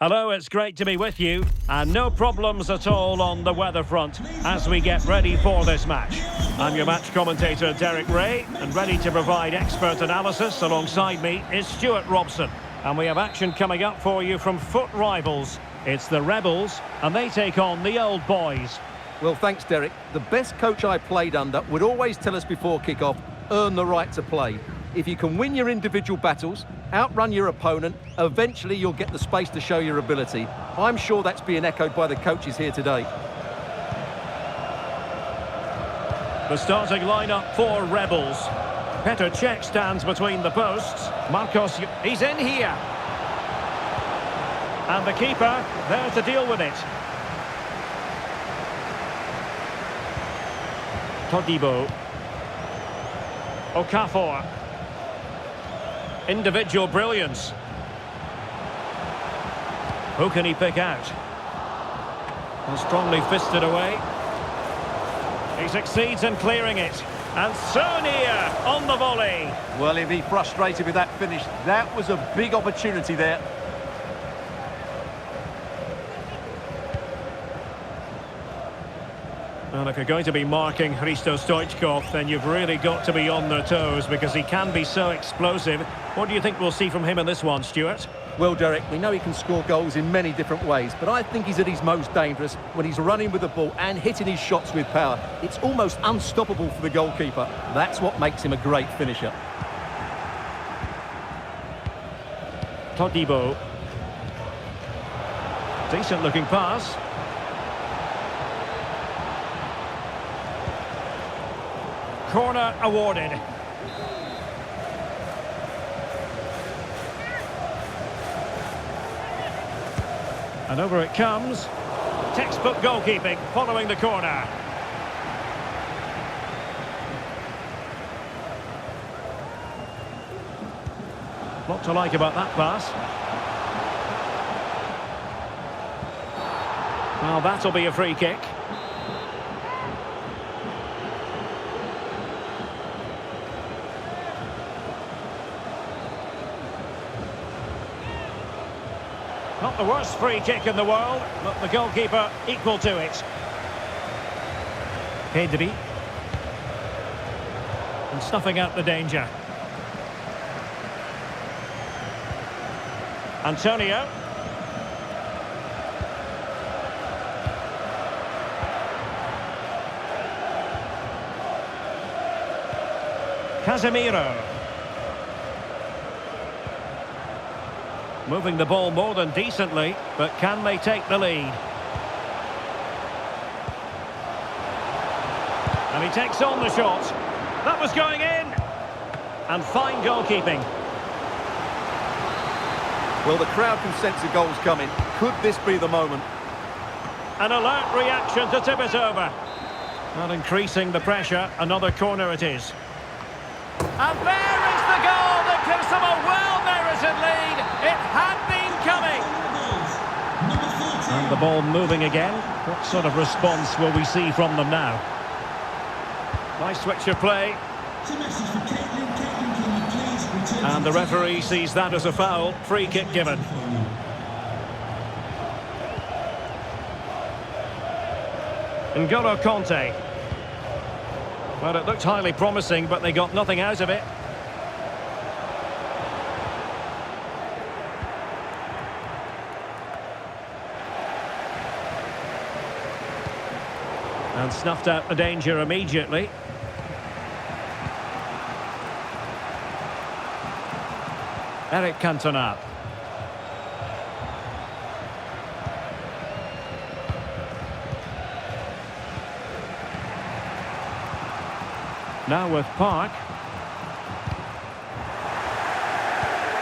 Hello, it's great to be with you, and no problems at all on the weather front as we get ready for this match. I'm your match commentator, Derek Ray, and ready to provide expert analysis alongside me is Stuart Robson. And we have action coming up for you from foot rivals. It's the Rebels, and they take on the Old Boys. Well, thanks, Derek. The best coach I played under would always tell us before kick-off, earn the right to play. If you can win your individual battles, outrun your opponent, eventually you'll get the space to show your ability. I'm sure that's being echoed by the coaches here today. The starting lineup for Rebels. Petr Cech stands between the posts. Marcos, he's in here. And the keeper there to deal with it. Todibo. Okafor. Individual brilliance. Who can he pick out? And strongly fisted away. He succeeds in clearing it. And Sonia on the volley. Well, he'll be frustrated with that finish. That was a big opportunity there. Well, if you're going to be marking Hristo Stoichkov, then you've really got to be on their toes because he can be so explosive. What do you think we'll see from him in this one, Stuart? Well, Derek, we know he can score goals in many different ways, but I think he's at his most dangerous when he's running with the ball and hitting his shots with power. It's almost unstoppable for the goalkeeper. That's what makes him a great finisher. Todibo. Decent looking pass. Corner awarded. And over it comes. Textbook goalkeeping following the corner. Lot to like about that pass. Well, that'll be a free kick. Not the worst free kick in the world, but the goalkeeper equal to it. Pedri. And snuffing out the danger. Antonio. Casemiro. Moving the ball more than decently, but can they take the lead? And he takes on the shot. That was going in. And fine goalkeeping. Well, the crowd can sense the goal's coming. Could this be the moment? An alert reaction to tip it over. Not increasing the pressure. Another corner it is. And there is the goal that gives them a well-merited lead. It had been coming. And the ball moving again. What sort of response will we see from them now? Nice switch of play. And the referee sees that as a foul. Free kick given. N'Golo Conte. Well, it looked highly promising, but they got nothing out of it. And snuffed out the danger immediately. Eric Cantona. Now with Park.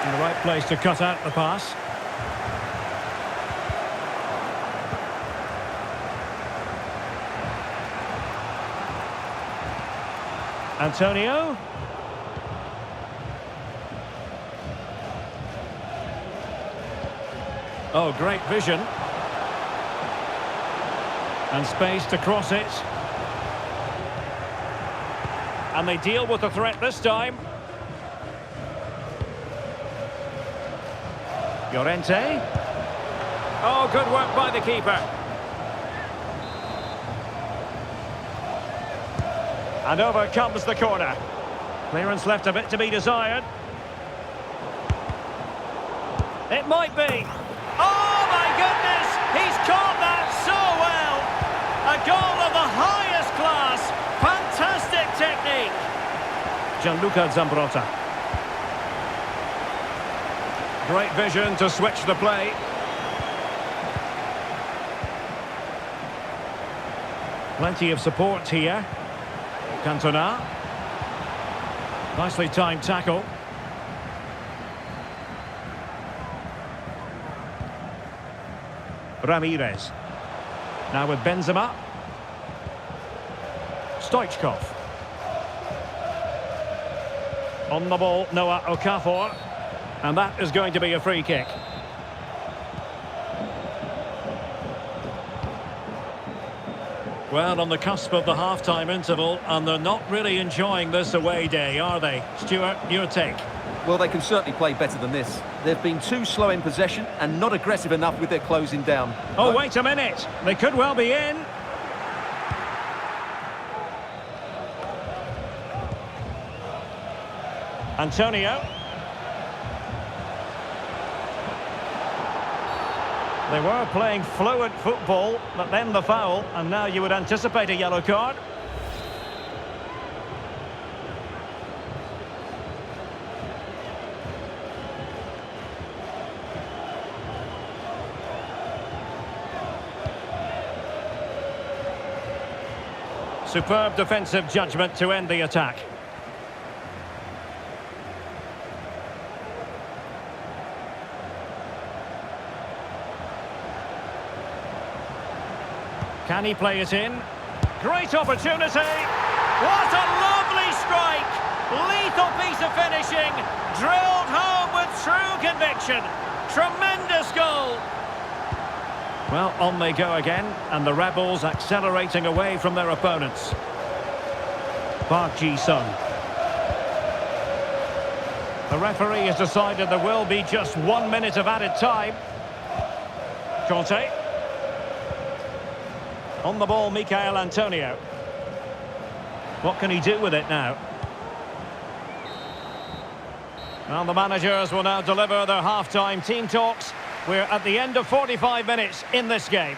In the right place to cut out the pass. Antonio. Oh, great vision. And space to cross it. And they deal with the threat this time. Llorente. Oh, good work by the keeper. And over comes the corner. Clearance left a bit to be desired. It might be. Oh, my goodness! He's caught that so well! A goal of the highest class. Fantastic technique. Gianluca Zambrotta. Great vision to switch the play. Plenty of support here. Cantona. Nicely timed tackle. Ramirez. Now with Benzema. Stoichkov. On the ball, Noah Okafor. And that is going to be a free kick. Well, on the cusp of the half-time interval, and they're not really enjoying this away day, are they? Stuart, your take? Well, they can certainly play better than this. They've been too slow in possession and not aggressive enough with their closing down. Oh, wait a minute. They could well be in. Antonio. They were playing fluent football, but then the foul, and now you would anticipate a yellow card. Superb defensive judgment to end the attack. Can he play it in? Great opportunity! What a lovely strike! Lethal piece of finishing! Drilled home with true conviction! Tremendous goal! Well, on they go again, and the Rebels accelerating away from their opponents. Park Ji-sung. The referee has decided there will be just 1 minute of added time. Conte. On the ball, Michail Antonio. What can he do with it now? Well, the managers will now deliver their half-time team talks. We're at the end of 45 minutes in this game.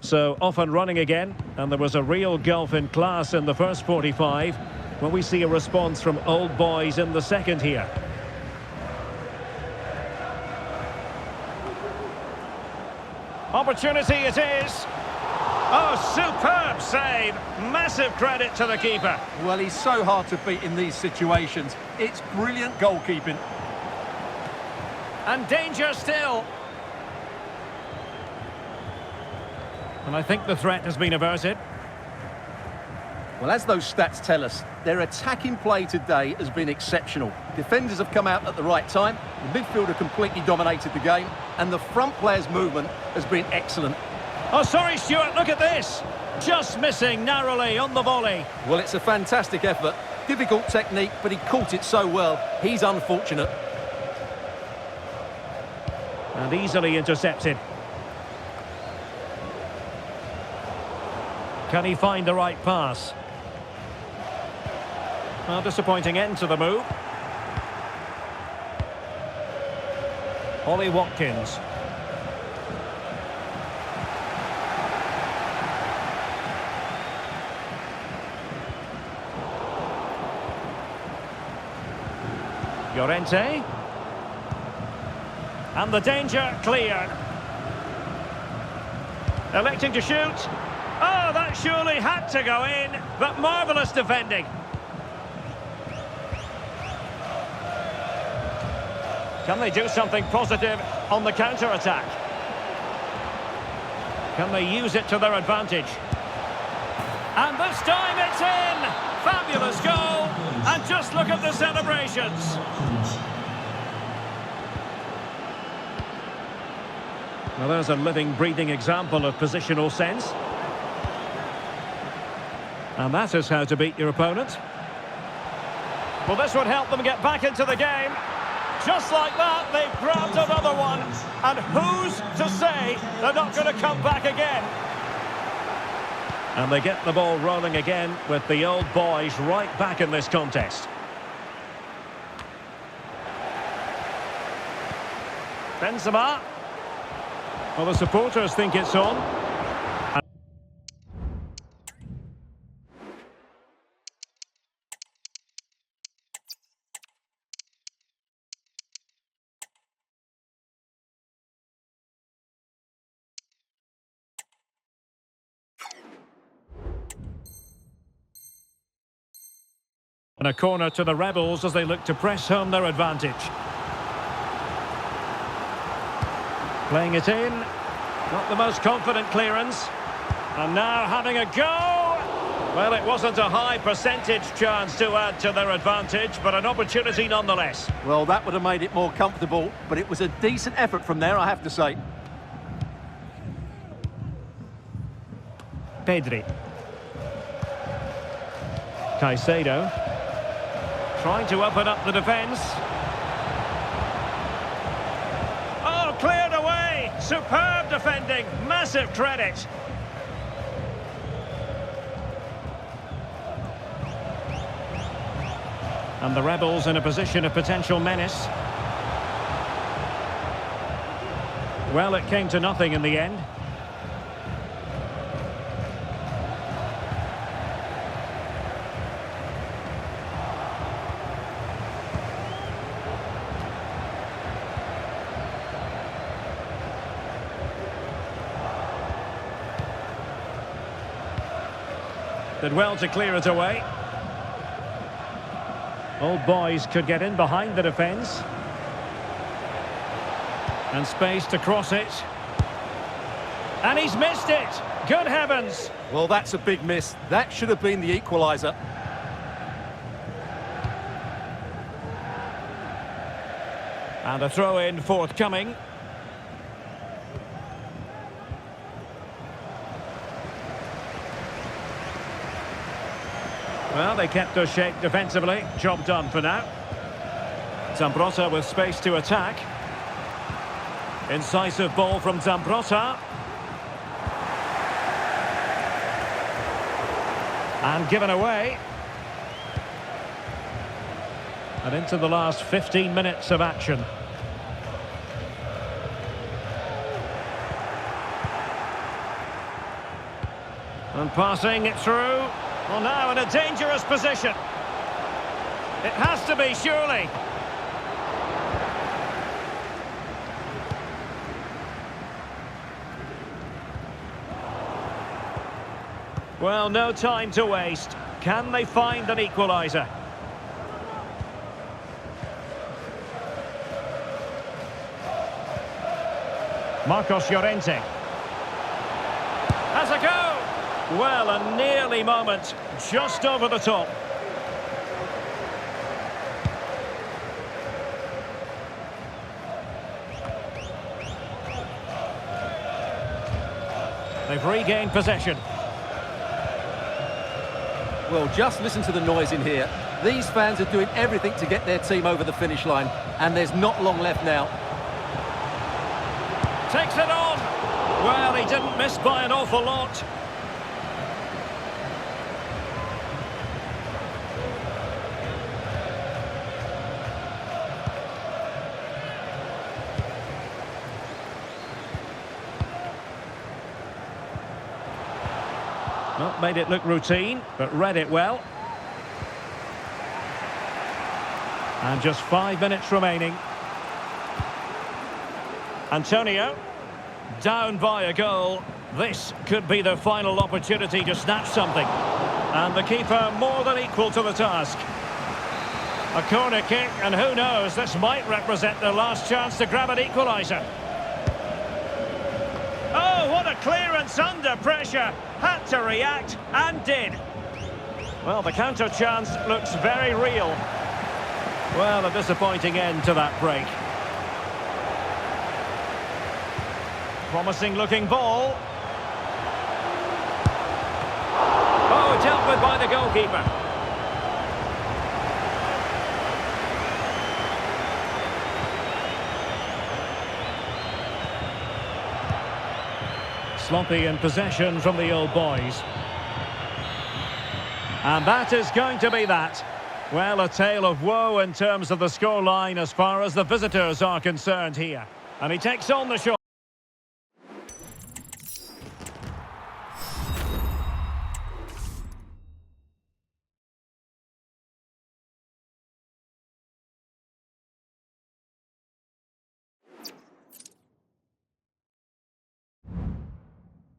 So off and running again, and there was a real gulf in class in the first 45. When we see a response from old boys in the second here. Opportunity it is. Oh, superb save. Massive credit to the keeper. Well, he's so hard to beat in these situations. It's brilliant goalkeeping. And danger still. And I think the threat has been averted. Well, as those stats tell us, their attacking play today has been exceptional. Defenders have come out at the right time, the midfielder completely dominated the game, and the front player's movement has been excellent. Oh, sorry, Stuart, look at this. Just missing narrowly on the volley. Well, it's a fantastic effort. Difficult technique, but he caught it so well. He's unfortunate. And easily intercepted. Can he find the right pass? Well, disappointing end to the move. Ollie Watkins. Llorente. And the danger cleared. Electing to shoot. Oh, that surely had to go in, but marvellous defending. Can they do something positive on the counter-attack? Can they use it to their advantage? And this time it's in! Fabulous goal! And just look at the celebrations. Well, there's a living, breathing example of positional sense. And that is how to beat your opponent. Well, this would help them get back into the game. Just like that, they've grabbed another one. And who's to say they're not going to come back again? And they get the ball rolling again with the old boys right back in this contest. Benzema. Well, the supporters think it's on. And a corner to the Rebels as they look to press home their advantage. Playing it in. Not the most confident clearance. And now having a go. Well, it wasn't a high percentage chance to add to their advantage, but an opportunity nonetheless. Well, that would have made it more comfortable, but it was a decent effort from there, I have to say. Pedri. Caicedo. Trying to open up the defence. Oh, cleared away! Superb defending, massive credit. And the Rebels in a position of potential menace. Well, it came to nothing in the end. Did well to clear it away. Old boys could get in behind the defence. And space to cross it. And he's missed it. Good heavens. Well, that's a big miss. That should have been the equaliser. And a throw-in forthcoming. Well, they kept their shape defensively. Job done for now. Zambrotta with space to attack. Incisive ball from Zambrotta. And given away. And into the last 15 minutes of action. And passing it through. Well, now in a dangerous position. It has to be, surely. Well, no time to waste. Can they find an equaliser? Marcos Llorente. Has a go! Well, a nearly moment, just over the top. They've regained possession. Well, just listen to the noise in here. These fans are doing everything to get their team over the finish line, and there's not long left now. Takes it on. Well, he didn't miss by an awful lot. Not made it look routine, but read it well. And just 5 minutes remaining. Antonio, down by a goal. This could be the final opportunity to snatch something. And the keeper more than equal to the task. A corner kick, and who knows, this might represent their last chance to grab an equaliser. Oh, what a clearance under pressure. Had to react, and did. Well, the counter chance looks very real. Well, a disappointing end to that break. Promising looking ball. Oh, dealt with by the goalkeeper. Sloppy in possession from the old boys. And that is going to be that. Well, a tale of woe in terms of the scoreline as far as the visitors are concerned here. And he takes on the shot.